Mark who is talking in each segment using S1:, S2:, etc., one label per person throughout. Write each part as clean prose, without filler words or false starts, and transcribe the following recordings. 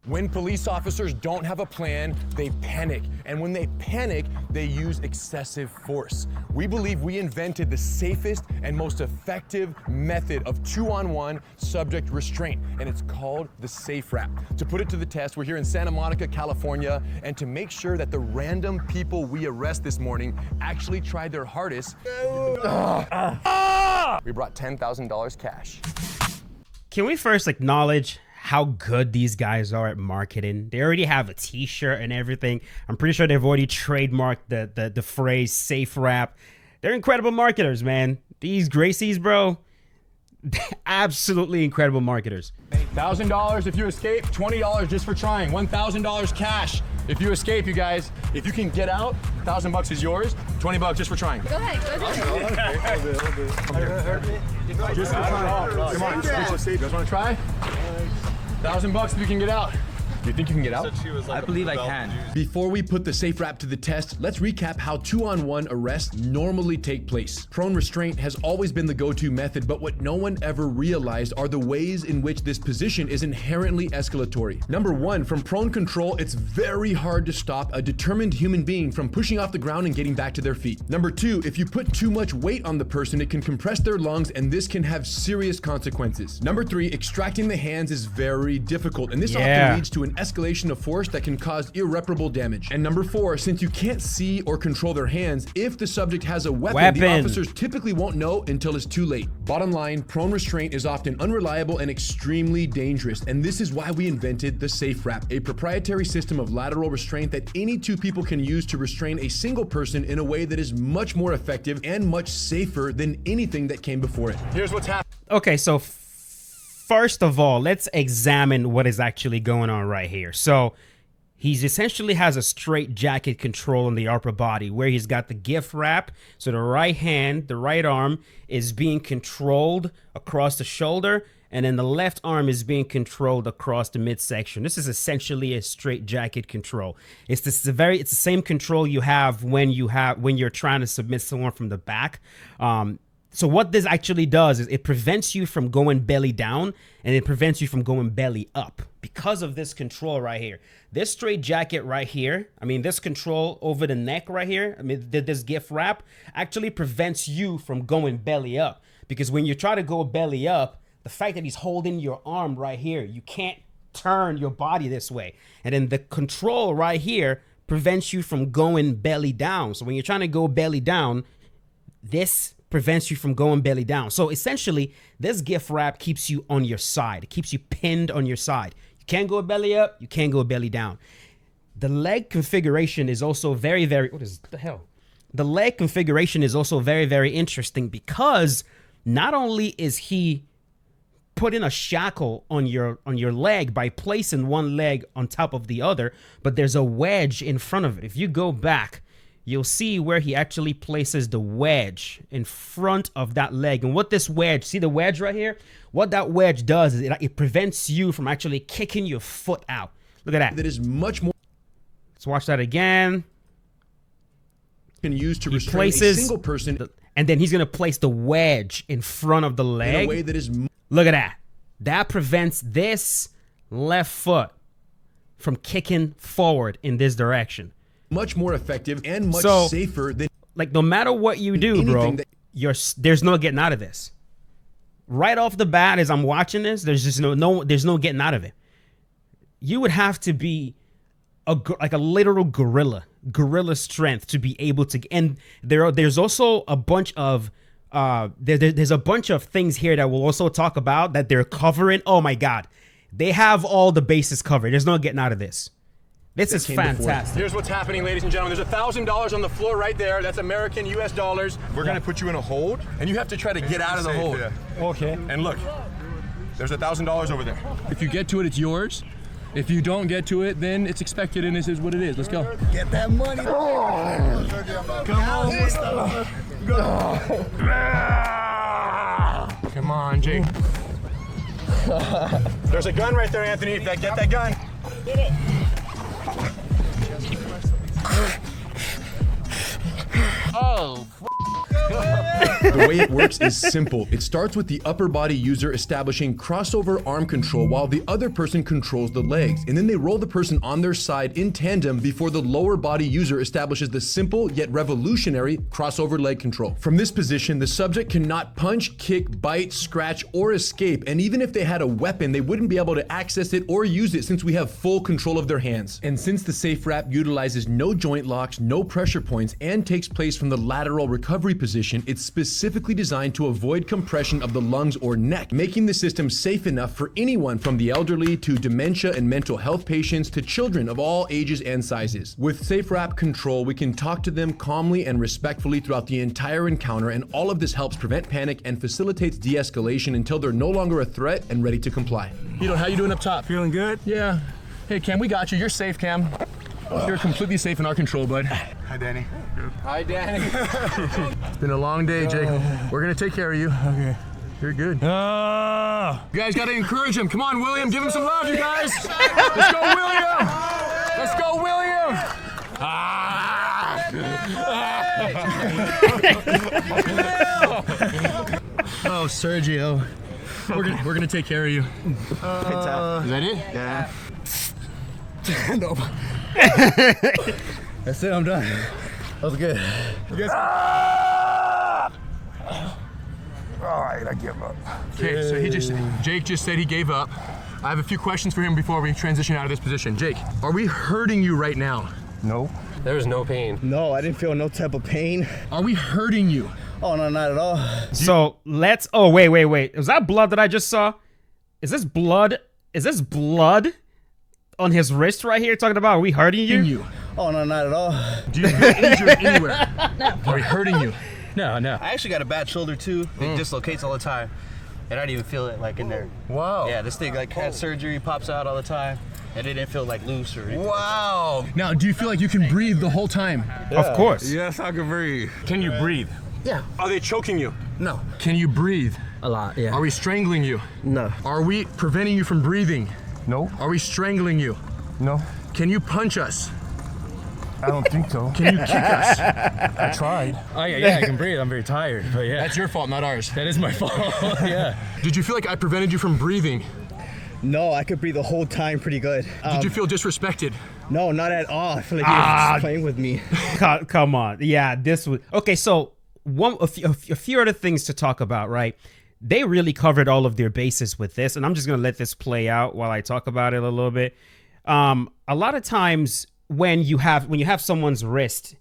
S1: When police officers don't have a plan, they panic. And when they panic, they use excessive force. We believe we invented the safest and most effective method of 2-on-1 subject restraint, and it's called the safe wrap. To put it to the test, we're here in Santa Monica, California, and to make sure that the random people we arrest this morning actually tried their hardest, we brought $10,000 cash.
S2: Can we first acknowledge how good these guys are at marketing? They already have a t-shirt and everything. I'm pretty sure they've already trademarked the phrase safe wrap. They're incredible marketers, man. These Gracies, bro, absolutely incredible marketers.
S1: $1,000 if you escape, $20 just for trying, $1,000 cash if you escape, you guys. If you can get out, $1,000 is yours, $20 just for trying.
S3: Go ahead, go ahead.
S1: Just for trying. Come on, you guys want to try? $1,000 if you can get out. Do you think you can get out?
S4: I believe I can.
S1: Before we put the safe wrap to the test, let's recap how 2-on-1 arrests normally take place. Prone restraint has always been the go-to method, but what no one ever realized are the ways in which this position is inherently escalatory. Number one, from prone control, it's very hard to stop a determined human being from pushing off the ground and getting back to their feet. Number two, if you put too much weight on the person, it can compress their lungs, and this can have serious consequences. Number three, extracting the hands is very difficult, and this often leads to an escalation of force that can cause irreparable damage. And number four, since you can't see or control their hands, if the subject has a weapon, the officers typically won't know until it's too late. Bottom line, prone restraint is often unreliable and extremely dangerous, and this is why we invented the safe wrap, a proprietary system of lateral restraint that any two people can use to restrain a single person in a way that is much more effective and much safer than anything that came before it. Here's what's happening.
S2: Okay, so first of all, let's examine what is actually going on right here. So he's essentially has a straight jacket control on the upper body where he's got the gift wrap. So the right hand, the right arm is being controlled across the shoulder, and then the left arm is being controlled across the midsection. This is essentially a straight jacket control. It's the same control you have when you're trying to submit someone from the back. So what this actually does is it prevents you from going belly down, and it prevents you from going belly up because of this control right here. This straight jacket right here, I mean, this control over the neck right here, I mean, this gift wrap actually prevents you from going belly up, because when you try to go belly up, the fact that he's holding your arm right here, you can't turn your body this way. And then the control right here prevents you from going belly down. So when you're trying to go belly down, this prevents you from going belly down. So essentially, this gift wrap keeps you on your side. It keeps you pinned on your side. You can't go belly up. You can't go belly down. The leg configuration is also very, what is the hell? The leg configuration is also very, very interesting, because not only is he putting a shackle on your leg by placing one leg on top of the other, but there's a wedge in front of it. If you go back, you'll see where he actually places the wedge in front of that leg. And what this wedge, see the wedge right here? What that wedge does is it prevents you from actually kicking your foot out. Look at that.
S1: That is much more.
S2: Let's watch that again.
S1: Can use to restrain a single person.
S2: And then he's going to place the wedge in front of the leg.
S1: In a way that is.
S2: Look at that. That prevents this left foot from kicking forward in this direction.
S1: Much more effective and much safer than,
S2: like, no matter what you do, bro, there's no getting out of this. Right off the bat, as I'm watching this, there's just there's no getting out of it. You would have to be like a literal gorilla strength to be able to. And there's also a bunch of there's a bunch of things here that we'll also talk about that they're covering. Oh my God, they have all the bases covered. There's no getting out of this. This is fantastic.
S1: Here's what's happening, ladies and gentlemen. There's $1,000 on the floor right there. That's American US dollars. We're gonna put you in a hold, and you have to try to get out of the hold. Yeah. Okay. And look, there's $1,000 over there. If you get to it, it's yours. If you don't get to it, then it's expected, and this is what it is. Let's go.
S4: Get that money. Come on, Mustafa. Go.
S1: Come on, Jake. There's a gun right there, Anthony. Get that gun.
S3: Get it.
S1: Oh, The way it works is simple. It starts with the upper body user establishing crossover arm control while the other person controls the legs. And then they roll the person on their side in tandem before the lower body user establishes the simple yet revolutionary crossover leg control. From this position, the subject cannot punch, kick, bite, scratch, or escape. And even if they had a weapon, they wouldn't be able to access it or use it since we have full control of their hands. And since the safe wrap utilizes no joint locks, no pressure points, and takes place from the lateral recovery position, it's specifically designed to avoid compression of the lungs or neck, making the system safe enough for anyone from the elderly to dementia and mental health patients to children of all ages and sizes. With safe wrap control, we can talk to them calmly and respectfully throughout the entire encounter, and all of this helps prevent panic and facilitates de-escalation until they're no longer a threat and ready to comply.
S3: How you doing up top?
S4: Feeling good?
S3: Yeah. Hey, Cam, we got you. You're safe, Cam. You're completely safe in our control, bud.
S4: Hi, Danny.
S3: Hi, Danny. It's been a long day, Jake. We're gonna take care of you.
S4: Okay.
S3: You're good. You guys gotta encourage him. Come on, William, give him some love, you guys. Let's go, William. Let's go, William. Oh, Sergio. We're gonna take care of you. Is that it?
S4: Yeah.
S3: No.
S4: That's it, I'm done.
S3: That was good. You guys.
S4: All right, I give up.
S3: Okay, so Jake just said he gave up. I have a few questions for him before we transition out of this position. Jake, are we hurting you right now?
S4: No.
S5: There was no pain.
S6: No, I didn't feel no type of pain.
S3: Are we hurting you?
S6: Oh, no, not at all.
S2: So let's, oh, wait. Was that blood that I just saw? Is this blood? Is this blood on his wrist right here talking about, are we hurting you?
S6: Oh, no, not at all.
S3: Do you feel injured anywhere? No. Are we hurting you?
S5: No.
S6: I actually got a bad shoulder too. It dislocates all the time. And I don't even feel it like in there.
S3: Wow.
S6: Yeah, this thing like had surgery, pops out all the time. And it didn't feel like loose or anything.
S3: Wow. Now, do you feel like you can breathe the whole time?
S2: Yeah. Of course.
S4: Yes, I can breathe.
S3: Can you breathe?
S6: Yeah.
S3: Are they choking you?
S6: No.
S3: Can you breathe?
S6: A lot, yeah.
S3: Are we strangling you?
S6: No.
S3: Are we preventing you from breathing?
S4: No.
S3: Are we strangling you?
S4: No.
S3: Can you punch us?
S4: I don't think so.
S3: Can you kick us?
S4: I tried.
S5: Oh yeah, I can breathe. I'm very tired, but yeah.
S3: That's your fault, not ours.
S5: That is my fault. Yeah.
S3: Did you feel like I prevented you from breathing?
S6: No, I could breathe the whole time pretty good.
S3: Did you feel disrespected?
S6: No, not at all. I feel like he was just playing with me.
S2: Come on. Yeah, this was, okay, so a few other things to talk about, right? They really covered all of their bases with this, and I'm just going to let this play out while I talk about it a little bit. A lot of times when you have someone's wrist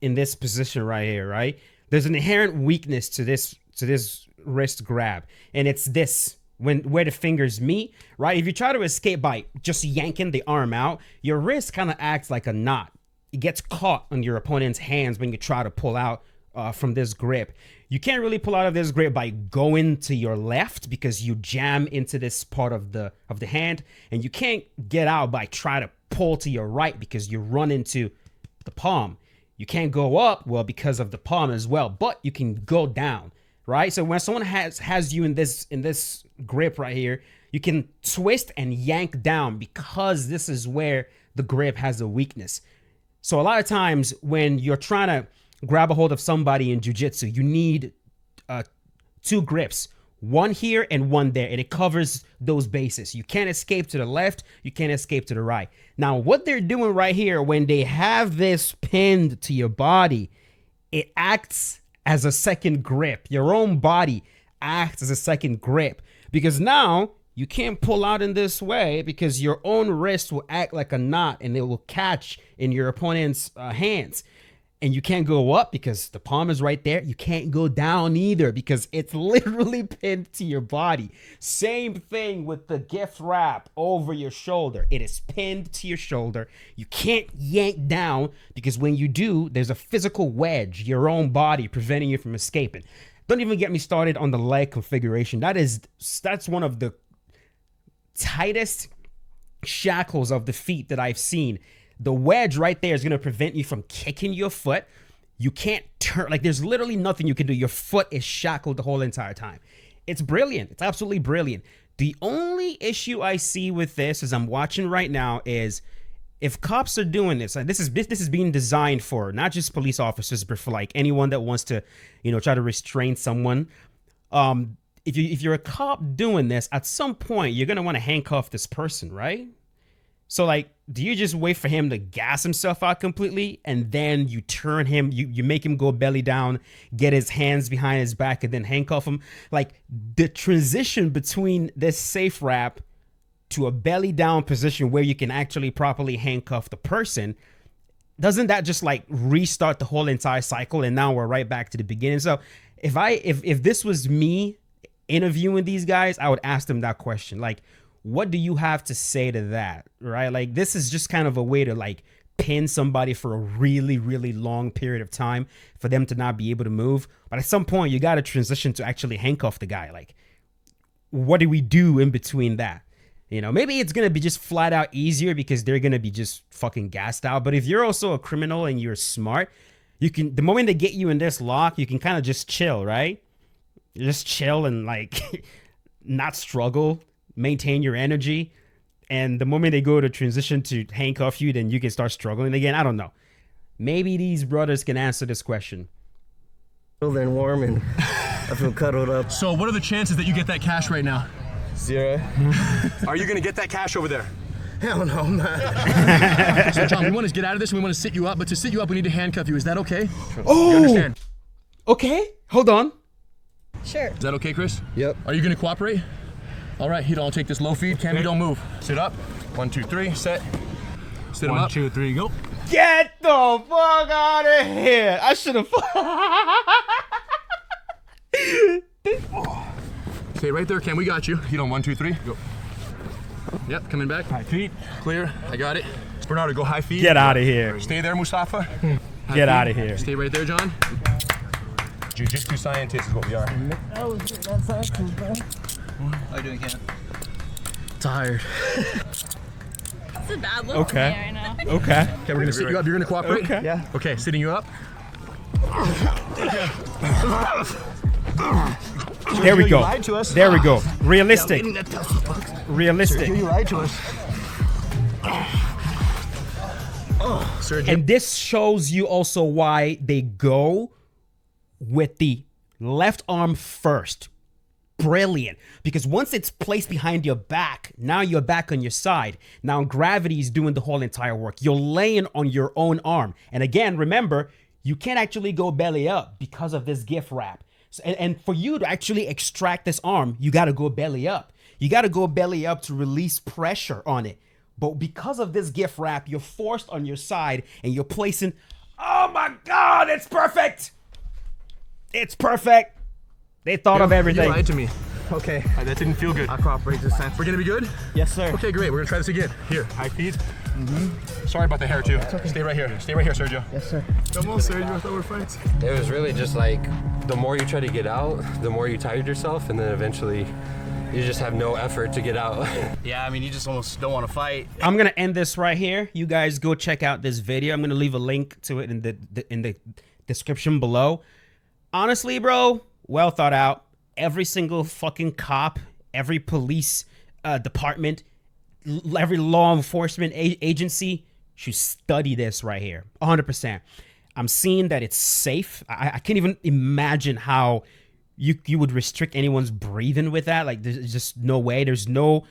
S2: in this position right here, right? There's an inherent weakness to this wrist grab, and it's this where the fingers meet, right? If you try to escape by just yanking the arm out, your wrist kind of acts like a knot. It gets caught on your opponent's hands when you try to pull out from this grip. You can't really pull out of this grip by going to your left because you jam into this part of the hand, and you can't get out by trying to pull to your right because you run into the palm. You can't go up, well, because of the palm as well, but you can go down, right? So when someone has you in this grip right here, you can twist and yank down because this is where the grip has a weakness. So a lot of times when you're trying to grab a hold of somebody in jiu-jitsu, you need two grips, one here and one there, and it covers those bases. You can't escape to the left, you can't escape to the right. Now, what they're doing right here, when they have this pinned to your body, it acts as a second grip. Your own body acts as a second grip, because now you can't pull out in this way because your own wrist will act like a knot and it will catch in your opponent's hands. And you can't go up because the palm is right there. You can't go down either because it's literally pinned to your body. Same thing with the gift wrap over your shoulder. It is pinned to your shoulder. You can't yank down because when you do, there's a physical wedge, your own body preventing you from escaping. Don't even get me started on the leg configuration. That's one of the tightest shackles of the feet that I've seen. The wedge right there is going to prevent you from kicking your foot. You can't turn, like there's literally nothing you can do. Your foot is shackled the whole entire time. It's brilliant. It's absolutely brilliant. The only issue I see with this as I'm watching right now is if cops are doing this, and this is being designed for not just police officers, but for like anyone that wants to, you know, try to restrain someone. If you're a cop doing this, at some point you're gonna want to handcuff this person, right? So like, do you just wait for him to gas himself out completely, and then you turn him, you make him go belly down, get his hands behind his back, and then handcuff him? Like, the transition between this safe wrap to a belly down position where you can actually properly handcuff the person, doesn't that just like restart the whole entire cycle? And now we're right back to the beginning. So if this was me interviewing these guys, I would ask them that question. Like, what do you have to say to that, right? Like, this is just kind of a way to like pin somebody for a really, really long period of time for them to not be able to move. But at some point, you got to transition to actually handcuff the guy. Like, what do we do in between that? You know, maybe it's going to be just flat out easier because they're going to be just fucking gassed out. But if you're also a criminal and you're smart, you can, the moment they get you in this lock, you can kind of just chill, right? Just chill and like not struggle, maintain your energy. And the moment they go to transition to handcuff you, then you can start struggling again. I don't know. Maybe these brothers can answer this question.
S6: And warm, and I feel cuddled up.
S3: So what are the chances that you get that cash right now?
S6: 0.
S3: Are you gonna get that cash over there?
S6: Hell no, I'm not.
S3: So John, we want to get out of this and we want to sit you up, but to sit you up we need to handcuff you. Is that okay?
S2: Oh,
S3: you understand?
S2: Okay, hold on.
S7: Sure.
S3: Is that okay, Chris?
S6: Yep.
S3: Are you gonna cooperate? All right, Hito, I'll take this low feed. Cammy, don't move. Sit up. 1, 2, 3, set. Sit him up.
S4: 1, 2, 3, go.
S2: Get the fuck out of here. I should have.
S3: Stay right there, Cam. We got you. Hito, 1, 2, 3, go. Yep, coming back.
S4: High feet.
S3: Clear. I got it. Bernardo, go high feet.
S2: Get out of here.
S3: Stay there, Mustafa.
S2: Get out of here.
S3: Stay right there, John. Jiu-jitsu scientists is what we are.
S6: How are you doing, Ken?
S3: Tired.
S7: It's a bad look
S2: Okay.
S7: to me right now.
S2: Okay.
S3: Okay, we're gonna sit you up. You're gonna cooperate?
S2: Okay.
S6: Yeah.
S3: Okay, sitting you up.
S2: There we
S6: You
S2: go.
S6: lied to us.
S2: There we go. Realistic.
S6: You
S2: Realistic.
S6: lied to us.
S3: Sergio.
S2: And this shows you also why they go with the left arm first. Brilliant. Because once it's placed behind your back, now you're back on your side. Now gravity is doing the whole entire work. You're laying on your own arm. And again, remember, you can't actually go belly up because of this gift wrap. So, and for you to actually extract this arm, you got to go belly up. You got to go belly up to release pressure on it. But because of this gift wrap, you're forced on your side and you're placing, oh my God, it's perfect. It's perfect. They thought of everything.
S3: You lied to me.
S6: Okay.
S3: That didn't feel good.
S6: I'll cooperate this time.
S3: We're gonna be good?
S6: Yes, sir.
S3: Okay, great. We're gonna try this again. Here, high feet. Sorry about the hair too. Stay right here. Stay right here, Sergio.
S6: Yes, sir.
S3: Come on, Sergio. I thought we were friends.
S5: It was really just like, the more you try to get out, the more you tired yourself, and then eventually you just have no effort to get out.
S6: Yeah, I mean, you just almost don't want to fight.
S2: I'm gonna end this right here. You guys go check out this video. I'm gonna leave a link to it in the description below. Honestly, bro, well thought out. Every single fucking cop, every police department, every law enforcement agency should study this right here. 100%. I'm seeing that it's safe. I can't even imagine how you would restrict anyone's breathing with that. Like, there's just no way. There's no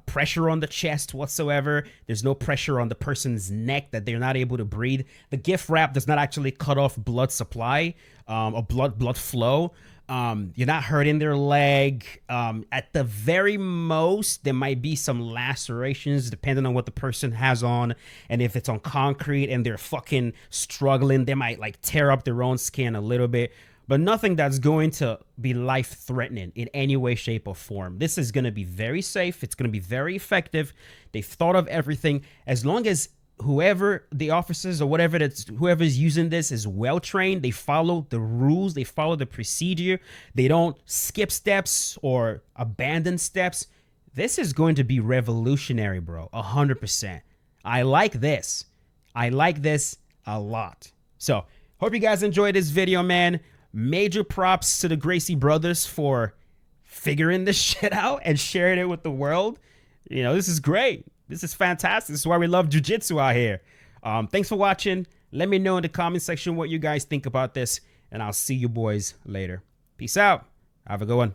S2: pressure on the chest whatsoever. There's no pressure on the person's neck that they're not able to breathe. The gift wrap does not actually cut off blood supply or blood flow. You're not hurting their leg. At the very most, there might be some lacerations depending on what the person has on. And if it's on concrete and they're fucking struggling, they might like tear up their own skin a little bit. But nothing that's going to be life-threatening in any way, shape, or form. This is going to be very safe. It's going to be very effective. They've thought of everything. As long as whoever the officers or whoever's using this is well-trained, they follow the rules, they follow the procedure, they don't skip steps or abandon steps. This is going to be revolutionary, bro. 100%. I like this. I like this a lot. So, hope you guys enjoyed this video, man. Major props to the Gracie brothers for figuring this shit out and sharing it with the world. You know, this is great. This is fantastic. This is why we love jiu-jitsu out here. Thanks for watching. Let me know in the comment section what you guys think about this, and I'll see you boys later. Peace out. Have a good one.